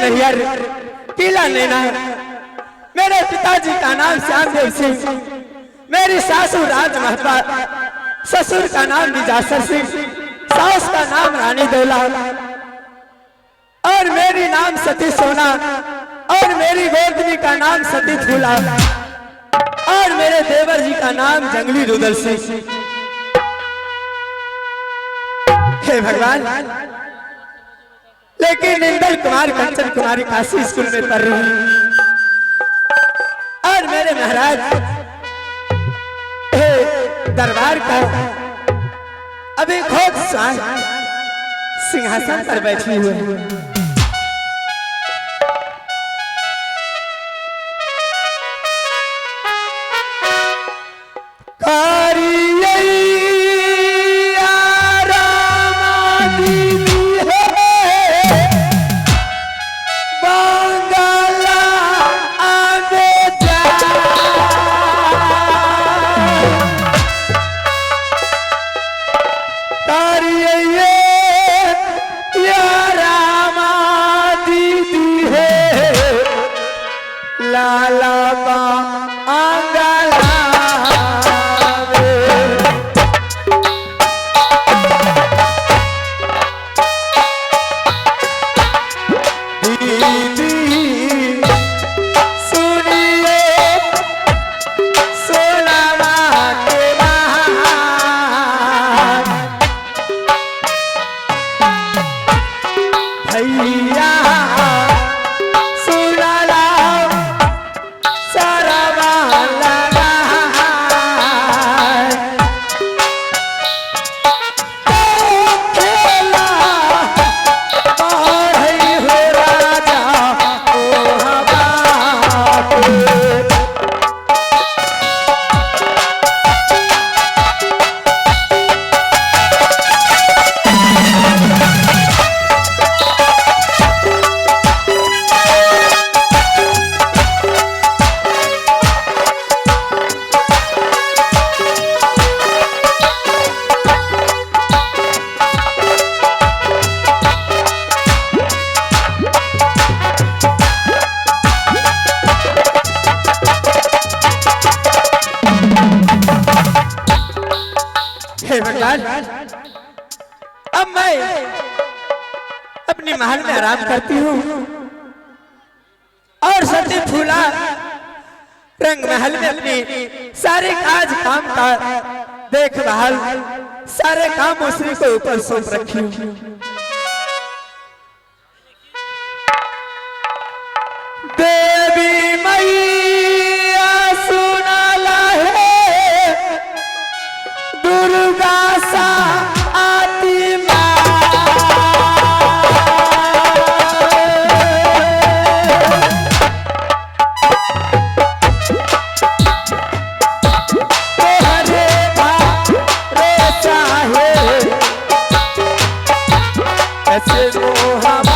नैहर किला नैना। मेरे पिताजी का नाम श्यामदेव सिंह, मेरी सासू राज महता, ससुर का नाम विजासर सिंह, सास का नाम रानी दौला और मेरी नाम सती सोना और मेरी गोदनी का नाम सती फूला और मेरे देवर जी का नाम जंगली रुदल सिंह। हे भगवान, लेकिन इंदल कुमार कंचन कुमारी काशी स्कूल में पढ़ रही और मेरे महाराज दरबार का अभी खुद सिंहासन पर बैठी हुई। अब मैं अपनी महल में आराम करती हूँ और सती फूला रंग महल में अपनी सारे काज काम का देखभाल सारे काम उसी को ऊपर सौंप रखी हूँ। देवी मैया सुनाला है दुर्गा सा ऐसे मोहा